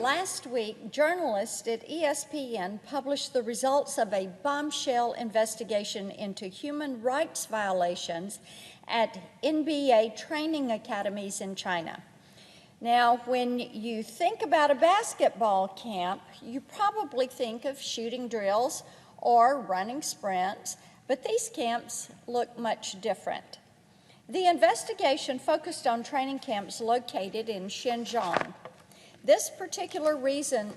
Last week, journalists at ESPN published the results of a bombshell investigation into human rights violations at NBA training academies in China. Now, when you think about a basketball camp, you probably think of shooting drills or running sprints, but these camps look much different. The investigation focused on training camps located in Xinjiang. This particular region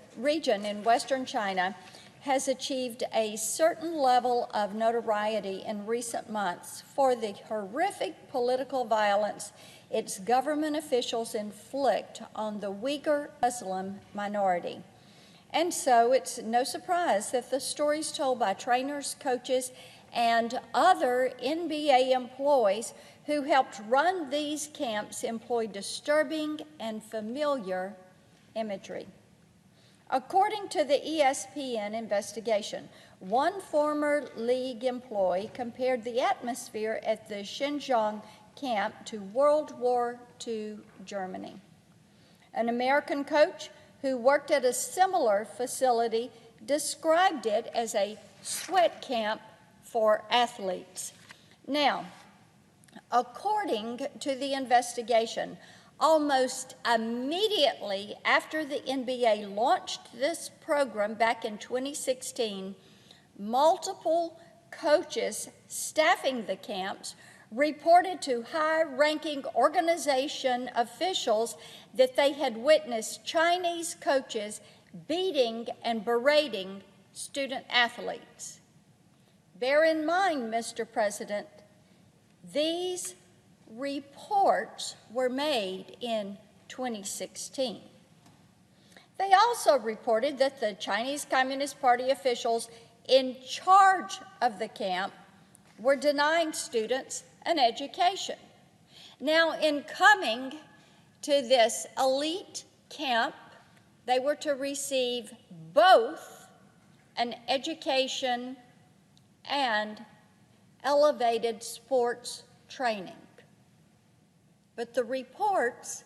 in Western China has achieved a certain level of notoriety in recent months for the horrific political violence its government officials inflict on the Uyghur Muslim minority. And so it's no surprise that the stories told by trainers, coaches, and other NBA employees who helped run these camps employ disturbing and familiar imagery. According to the ESPN investigation, one former league employee compared the atmosphere at the Xinjiang camp to World War II Germany. An American coach who worked at a similar facility described it as a sweat camp for athletes. Now, according to the investigation, almost immediately after the NBA launched this program back in 2016, multiple coaches staffing the camps reported to high-ranking organization officials that they had witnessed Chinese coaches beating and berating student athletes. Bear in mind, Mr. President, these reports were made in 2016. They also reported that the Chinese Communist Party officials in charge of the camp were denying students an education. Now, in coming to this elite camp, they were to receive both an education and elevated sports training. But the reports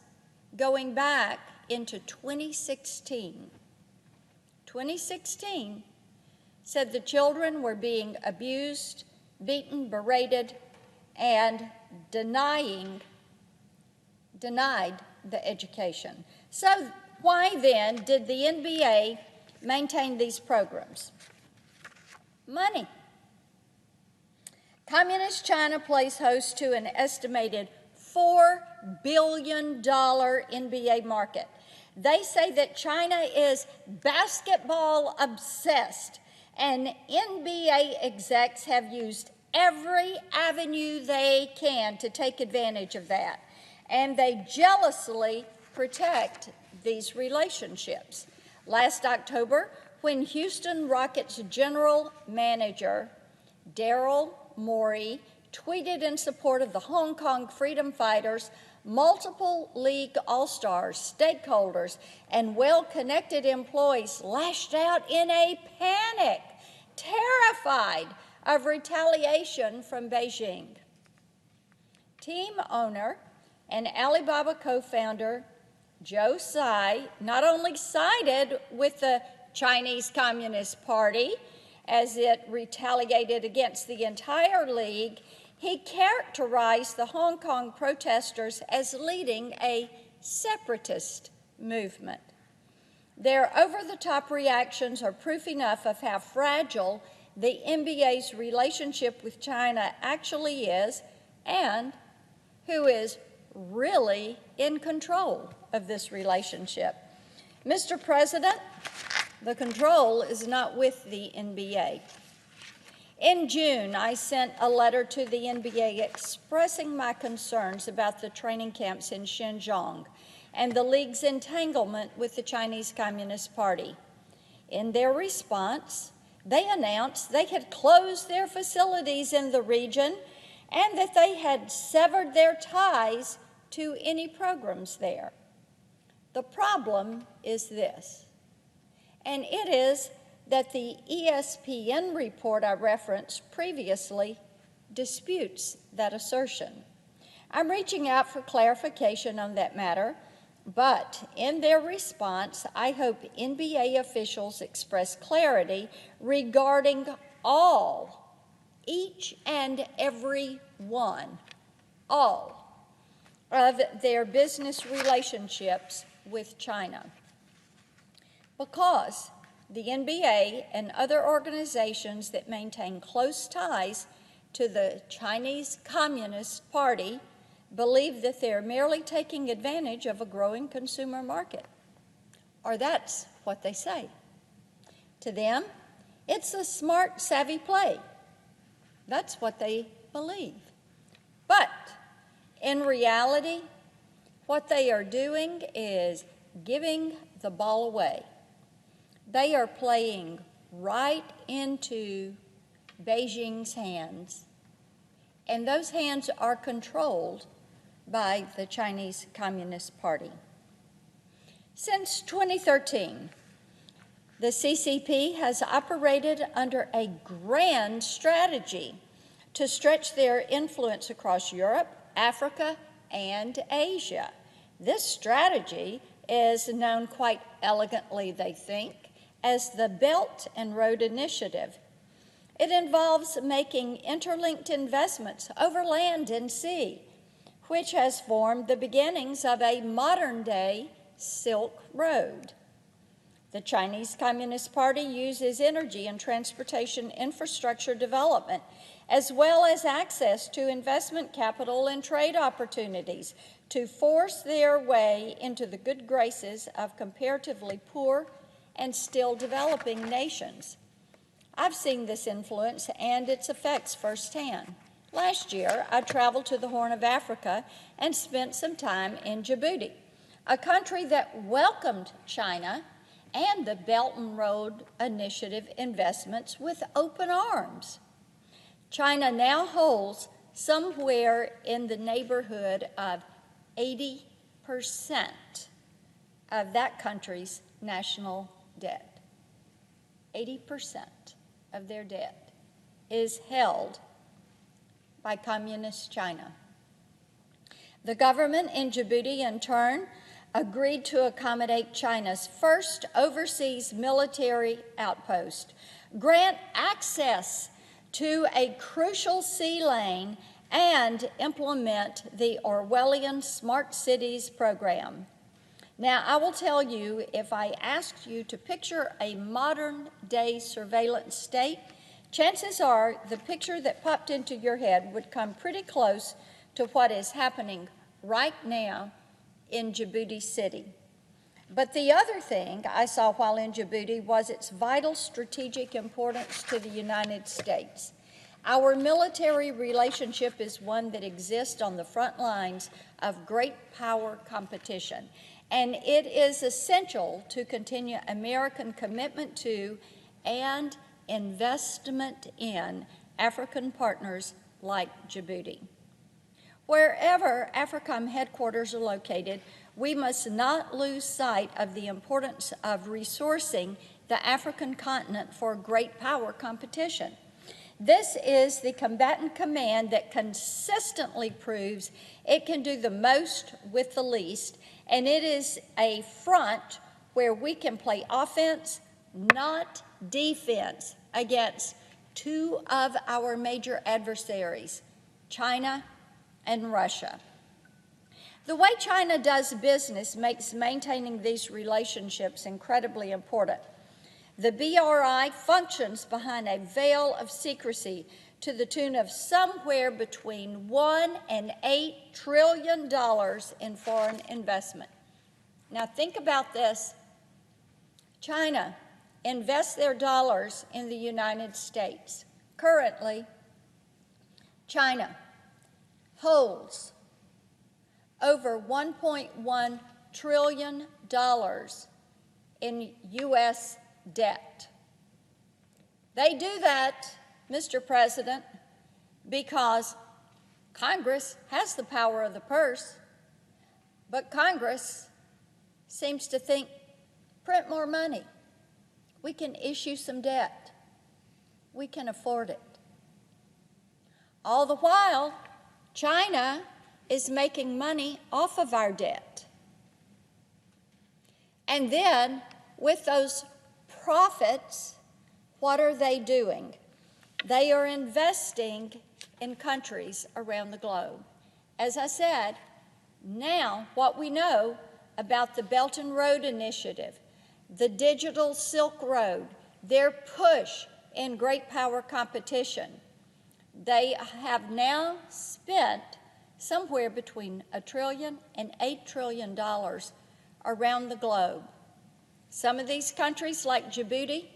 going back into 2016 said the children were being abused, beaten, berated, and denied the education. So why then did the NBA maintain these programs? Money. Communist China plays host to an estimated $4 billion NBA market. They say that China is basketball obsessed, and NBA execs have used every avenue they can to take advantage of that, and they jealously protect these relationships. Last October, when Houston Rockets general manager Darryl Mori tweeted in support of the Hong Kong freedom fighters, multiple league all-stars, stakeholders, and well-connected employees lashed out in a panic, terrified of retaliation from Beijing. Team owner and Alibaba co-founder Joe Tsai not only sided with the Chinese Communist Party as it retaliated against the entire league, he characterized the Hong Kong protesters as leading a separatist movement. Their over-the-top reactions are proof enough of how fragile the NBA's relationship with China actually is, and who is really in control of this relationship. Mr. President, the control is not with the NBA. In June, I sent a letter to the NBA expressing my concerns about the training camps in Xinjiang and the league's entanglement with the Chinese Communist Party. In their response, they announced they had closed their facilities in the region and that they had severed their ties to any programs there. The problem is this, and it is that the ESPN report I referenced previously disputes that assertion. I'm reaching out for clarification on that matter. But in their response, I hope NBA officials express clarity regarding each and every one, all of their business relationships with China. Because the NBA and other organizations that maintain close ties to the Chinese Communist Party believe that they're merely taking advantage of a growing consumer market. Or that's what they say. To them, it's a smart, savvy play. That's what they believe. But in reality, what they are doing is giving the ball away. They are playing right into Beijing's hands, and those hands are controlled by the Chinese Communist Party. Since 2013, the CCP has operated under a grand strategy to stretch their influence across Europe, Africa, and Asia. This strategy is known quite elegantly, they think, as the Belt and Road Initiative. It involves making interlinked investments over land and sea, which has formed the beginnings of a modern-day Silk Road. The Chinese Communist Party uses energy and transportation infrastructure development, as well as access to investment capital and trade opportunities, to force their way into the good graces of comparatively poor and still developing nations. I've seen this influence and its effects firsthand. Last year, I traveled to the Horn of Africa and spent some time in Djibouti, a country that welcomed China and the Belt and Road Initiative investments with open arms. China now holds somewhere in the neighborhood of 80% of that country's national debt. 80% of their debt is held by Communist China. The government in Djibouti, in turn, agreed to accommodate China's first overseas military outpost, grant access to a crucial sea lane, and implement the Orwellian Smart Cities program. Now, I will tell you, if I asked you to picture a modern-day surveillance state, chances are the picture that popped into your head would come pretty close to what is happening right now in Djibouti City. But the other thing I saw while in Djibouti was its vital strategic importance to the United States. Our military relationship is one that exists on the front lines of great power competition, and it is essential to continue American commitment to and investment in African partners like Djibouti. Wherever AFRICOM headquarters are located, we must not lose sight of the importance of resourcing the African continent for great power competition. This is the combatant command that consistently proves it can do the most with the least, and it is a front where we can play offense, not defense, against two of our major adversaries, China and Russia. The way China does business makes maintaining these relationships incredibly important. The BRI functions behind a veil of secrecy to the tune of somewhere between $1 and $8 trillion in foreign investment. Now think about this. China invests their dollars in the United States. Currently, China holds over $1.1 trillion in U.S. debt. They do that, Mr. President, because Congress has the power of the purse, but Congress seems to think, print more money. We can issue some debt. We can afford it. All the while, China is making money off of our debt. And then, with those profits, what are they doing? They are investing in countries around the globe. As I said, now what we know about the Belt and Road Initiative, the Digital Silk Road, their push in great power competition, they have now spent somewhere between $1 trillion and $8 trillion around the globe. Some of these countries, like Djibouti,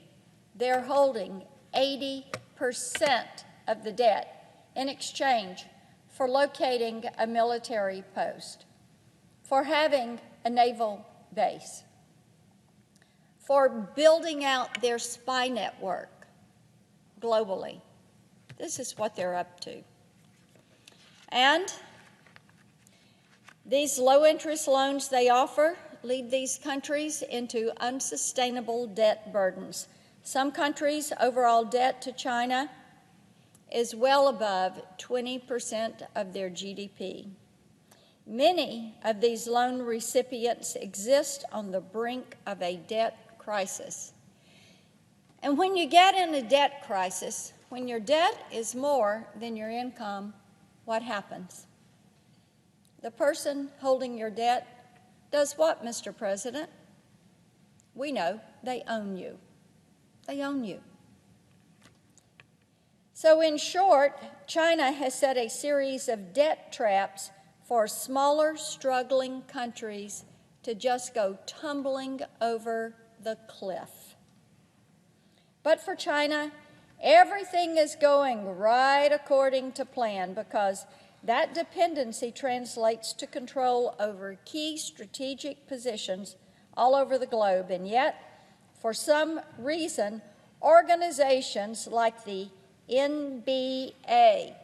they're holding 80% of the debt in exchange for locating a military post, for having a naval base, for building out their spy network globally. This is what they're up to. And these low-interest loans they offer lead these countries into unsustainable debt burdens. Some countries' overall debt to China is well above 20% of their GDP. Many of these loan recipients exist on the brink of a debt crisis. And when you get in a debt crisis, when your debt is more than your income, what happens? The person holding your debt does what, Mr. President? We know, they own you. They own you. So in short, China has set a series of debt traps for smaller, struggling countries to just go tumbling over the cliff. But for China, everything is going right according to plan, because that dependency translates to control over key strategic positions all over the globe. And yet, for some reason, organizations like the NBA,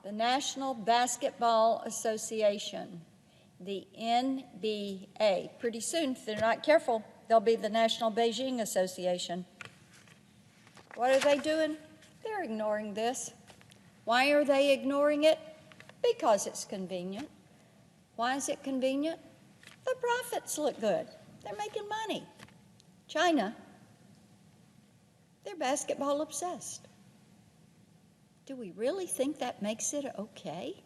the National Basketball Association, the NBA, pretty soon, if they're not careful, they'll be the National Beijing Association. What are they doing? They're ignoring this. Why are they ignoring it? Because it's convenient. Why is it convenient? The profits look good. They're making money. China, they're basketball obsessed. Do we really think that makes it okay?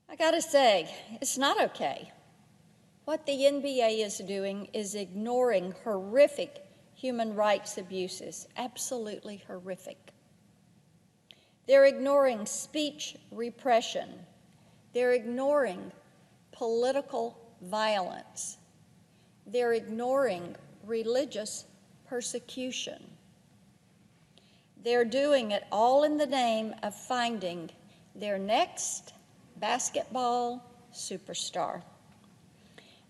I gotta say, it's not okay. What the NBA is doing is ignoring horrific human rights abuses, absolutely horrific. They're ignoring speech repression. They're ignoring political violence. They're ignoring religious persecution. They're doing it all in the name of finding their next basketball superstar.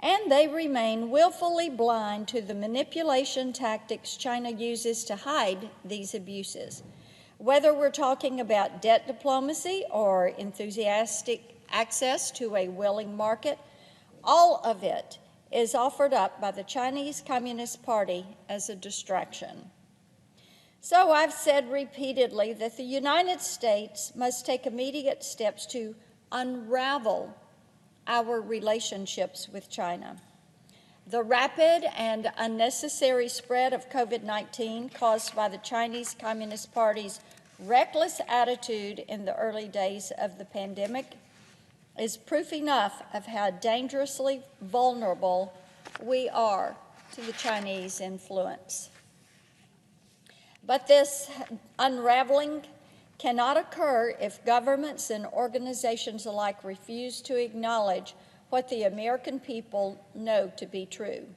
And they remain willfully blind to the manipulation tactics China uses to hide these abuses. Whether we're talking about debt diplomacy or enthusiastic access to a willing market, all of it is offered up by the Chinese Communist Party as a distraction. So I've said repeatedly that the United States must take immediate steps to unravel our relationships with China. The rapid and unnecessary spread of COVID-19 caused by the Chinese Communist Party's reckless attitude in the early days of the pandemic is proof enough of how dangerously vulnerable we are to the Chinese influence. But this unraveling cannot occur if governments and organizations alike refuse to acknowledge what the American people know to be true: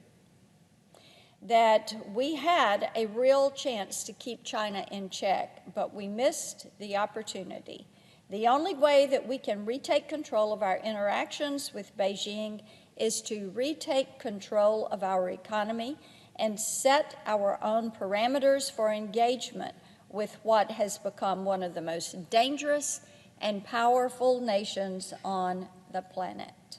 that we had a real chance to keep China in check, but we missed the opportunity. The only way that we can retake control of our interactions with Beijing is to retake control of our economy and set our own parameters for engagement with what has become one of the most dangerous and powerful nations on the planet.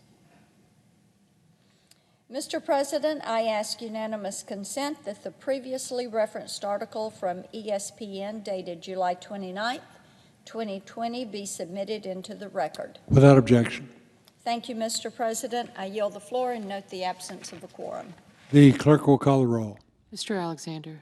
Mr. President, I ask unanimous consent that the previously referenced article from ESPN dated July 29th, 2020 be submitted into the record. Without objection. Thank you, Mr. President. I yield the floor and note the absence of a quorum. The clerk will call the roll. Mr. Alexander.